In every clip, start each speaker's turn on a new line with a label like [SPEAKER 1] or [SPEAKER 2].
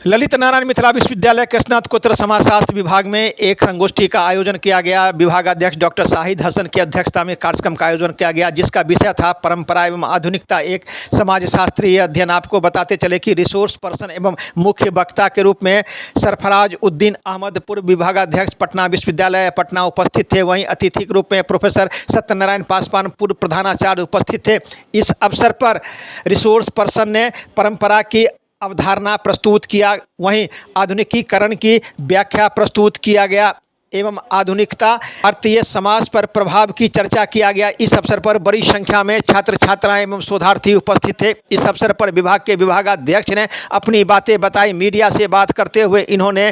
[SPEAKER 1] ललित नारायण मिथिला विश्वविद्यालय के स्नातकोत्तर समाजशास्त्र विभाग में एक संगोष्ठी का आयोजन किया गया। विभागाध्यक्ष डॉक्टर शाहिद हसन की अध्यक्षता में कार्यक्रम का आयोजन किया गया, जिसका विषय था परंपरा एवं आधुनिकता एक समाजशास्त्रीय अध्ययन। आपको बताते चले कि रिसोर्स पर्सन एवं मुख्य वक्ता के रूप में सरफराज उद्दीन अहमद, पूर्व विभागाध्यक्ष पटना विश्वविद्यालय पटना उपस्थित थे। वहीं अतिथि के रूप में प्रोफेसर सत्यनारायण पासवान, पूर्व प्रधानाचार्य उपस्थित थे। इस अवसर पर रिसोर्स पर्सन ने परंपरा की अवधारणा प्रस्तुत किया, वहीं आधुनिकीकरण की व्याख्या प्रस्तुत किया गया एवं आधुनिकता भारतीय समाज पर प्रभाव की चर्चा किया गया। इस अवसर पर बड़ी संख्या में छात्र छात्राएं एवं शोधार्थी उपस्थित थे। इस अवसर पर विभाग के विभागाध्यक्ष ने अपनी बातें बताई। मीडिया से बात करते हुए इन्होंने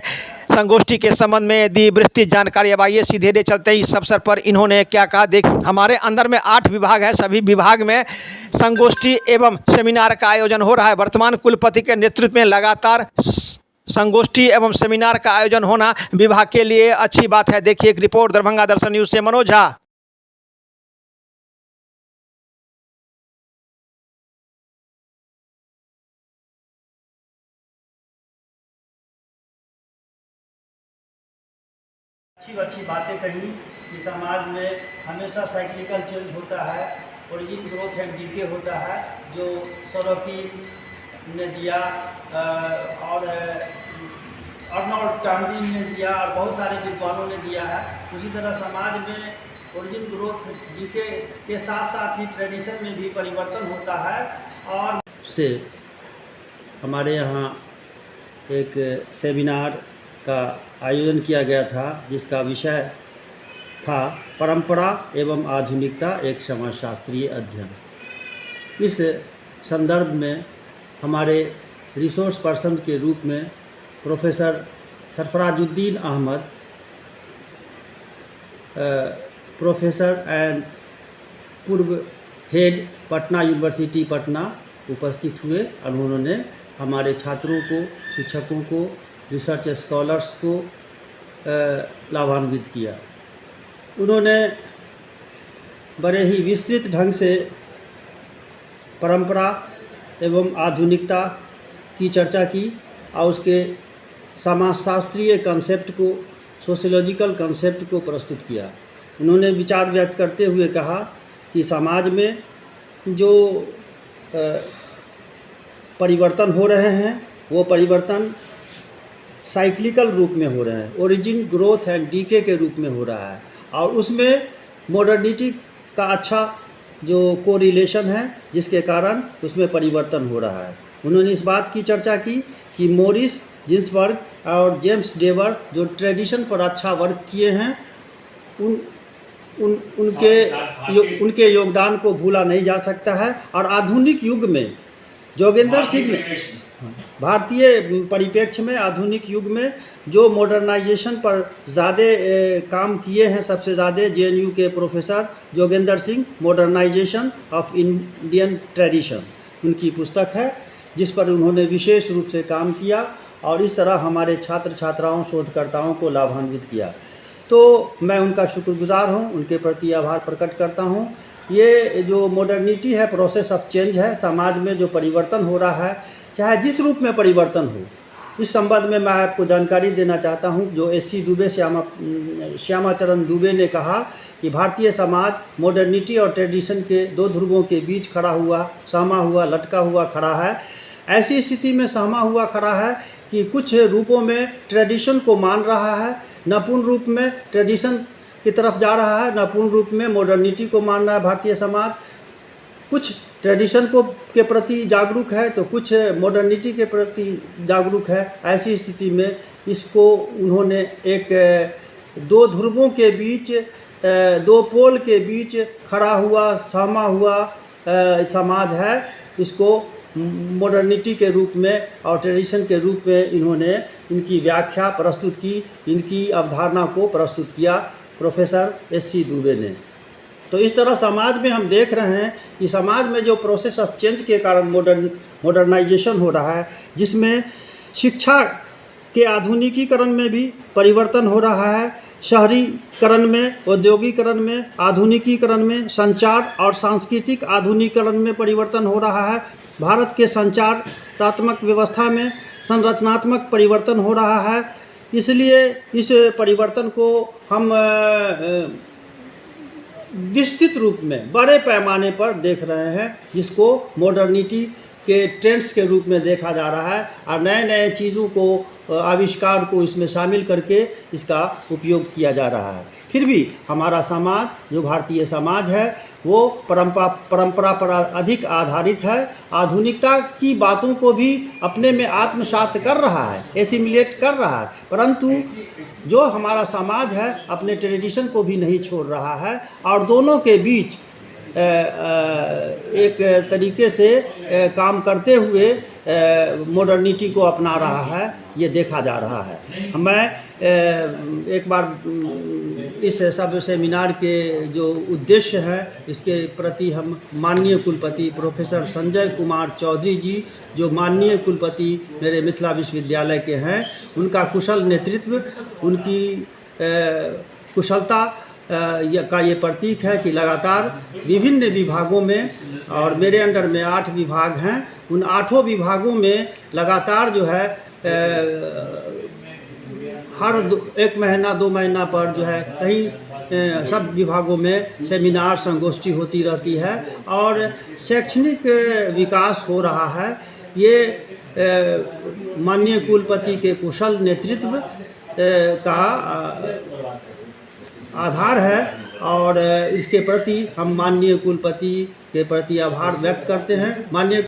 [SPEAKER 1] संगोष्ठी के संबंध में दी विस्तृत जानकारी। अब आइए सीधे ले चलते हैं इस अवसर पर इन्होंने क्या कहा। देख, हमारे अंदर में 8 विभाग है, सभी विभाग में संगोष्ठी एवं सेमिनार का आयोजन हो रहा है। वर्तमान कुलपति के नेतृत्व में लगातार संगोष्ठी एवं सेमिनार का आयोजन होना विभाग के लिए अच्छी बात है। देखिए एक रिपोर्ट दरभंगा दर्शन न्यूज से मनोज झा।
[SPEAKER 2] अच्छी बातें कही कि समाज में हमेशा साइक्लिकल चेंज होता है, ओरिजिन ग्रोथ एंड डीके होता है, जो सरोकी ने दिया और अर्नोल्ड टॉनबिन ने दिया और बहुत सारे विद्वानों ने दिया है। उसी तरह समाज में ओरिजिन ग्रोथ डीके के साथ साथ ही ट्रेडिशन में भी परिवर्तन होता है। और से हमारे यहाँ एक सेमिनार का आयोजन किया गया था, जिसका विषय था परंपरा एवं आधुनिकता एक समाजशास्त्रीय अध्ययन। इस संदर्भ में हमारे रिसोर्स पर्सन के रूप में professor Sarfarazuddin Ahmad, professor and पूर्व हेड पटना यूनिवर्सिटी पटना उपस्थित हुए और उन्होंने हमारे छात्रों को, शिक्षकों को, रिसर्च स्कॉलर्स को लाभान्वित किया। उन्होंने बड़े ही विस्तृत ढंग से परंपरा एवं आधुनिकता की चर्चा की और उसके समाजशास्त्रीय कंसेप्ट को, सोशियोलॉजिकल कंसेप्ट को प्रस्तुत किया। उन्होंने विचार व्यक्त करते हुए कहा कि समाज में जो परिवर्तन हो रहे हैं वो परिवर्तन साइक्लिकल रूप में हो रहे हैं, ओरिजिन ग्रोथ एंड डीके के रूप में हो रहा है और उसमें मॉडर्निटी का अच्छा जो कोरिलेशन है, जिसके कारण उसमें परिवर्तन हो रहा है। उन्होंने इस बात की चर्चा की कि मॉरिस जिन्सबर्ग और जेम्स डेवर जो ट्रेडिशन पर अच्छा वर्क किए हैं, उनके योगदान को भूला नहीं जा सकता है। और आधुनिक युग में जोगेंद्र सिंह ने भारतीय परिप्रेक्ष्य में आधुनिक युग में जो मॉडर्नाइजेशन पर ज़्यादा काम किए हैं, सबसे ज़्यादा जेएनयू के professor Jogendra Singh, modernisation of Indian tradition उनकी पुस्तक है, जिस पर उन्होंने विशेष रूप से काम किया और इस तरह हमारे छात्र छात्राओं, शोधकर्ताओं को लाभान्वित किया। तो मैं उनका शुक्रगुजार हूँ, उनके प्रति आभार प्रकट करता हूँ। ये जो मॉडर्निटी है, प्रोसेस ऑफ चेंज है, समाज में जो परिवर्तन हो रहा है, चाहे जिस रूप में परिवर्तन हो, इस संबंध में मैं आपको जानकारी देना चाहता हूं। जो एससी दुबे, श्यामाचरण दुबे ने कहा कि भारतीय समाज मॉडर्निटी और ट्रेडिशन के 2 ध्रुवों के बीच खड़ा हुआ, सहमा हुआ, लटका हुआ खड़ा है। ऐसी स्थिति में सहमा हुआ खड़ा है कि कुछ रूपों में ट्रेडिशन को मान रहा है, न पूर्ण रूप में ट्रेडिशन की तरफ जा रहा है, न पूर्ण रूप में मॉडर्निटी को मान रहा है। भारतीय समाज कुछ ट्रेडिशन को के प्रति जागरूक है तो कुछ मॉडर्निटी के प्रति जागरूक है। ऐसी स्थिति में इसको उन्होंने एक 2 ध्रुवों के बीच, 2 पोल के बीच खड़ा हुआ, सहमा हुआ समाज है, इसको मॉडर्निटी के रूप में और ट्रेडिशन के रूप में इन्होंने इनकी व्याख्या प्रस्तुत की, इनकी अवधारणा को प्रस्तुत किया प्रोफेसर एससी दुबे ने। तो इस तरह समाज में हम देख रहे हैं कि समाज में जो प्रोसेस ऑफ चेंज के कारण मॉडर्नाइजेशन हो रहा है, जिसमें शिक्षा के आधुनिकीकरण में भी परिवर्तन हो रहा है, शहरीकरण में, औद्योगिकरण में, आधुनिकीकरण में, संचार और सांस्कृतिक आधुनिकीकरण में परिवर्तन हो रहा है। भारत के संचारात्मक व्यवस्था में संरचनात्मक परिवर्तन हो रहा है। इसलिए इस परिवर्तन को हम विस्तृत रूप में बड़े पैमाने पर देख रहे हैं, जिसको मॉडर्निटी के ट्रेंड्स के रूप में देखा जा रहा है और नए नए चीज़ों को आविष्कार को इसमें शामिल करके इसका उपयोग किया जा रहा है। फिर भी हमारा समाज, जो भारतीय समाज है, वो परंपरा पर अधिक आधारित है। आधुनिकता की बातों को भी अपने में आत्मसात कर रहा है, एसिमिलेट कर रहा है, परंतु जो हमारा समाज है अपने ट्रेडिशन को भी नहीं छोड़ रहा है और दोनों के बीच एक तरीके से काम करते हुए मॉडर्निटी को अपना रहा है, ये देखा जा रहा है। मैं एक बार इस सब सेमिनार के जो उद्देश्य है इसके प्रति हम माननीय कुलपति प्रोफेसर संजय कुमार चौधरी जी, जो माननीय कुलपति मेरे मिथिला विश्वविद्यालय के हैं, उनका कुशल नेतृत्व, उनकी कुशलता का ये प्रतीक है कि लगातार विभिन्न विभागों में, और मेरे अंडर में 8 विभाग हैं, उन 8 विभागों में लगातार जो है हर 1 महीना 2 महीना पर जो है कहीं सब विभागों में सेमिनार संगोष्ठी होती रहती है और शैक्षणिक विकास हो रहा है। ये माननीय कुलपति के कुशल नेतृत्व का आधार है और इसके प्रति हम माननीय कुलपति के प्रति आभार व्यक्त करते हैं। माननीय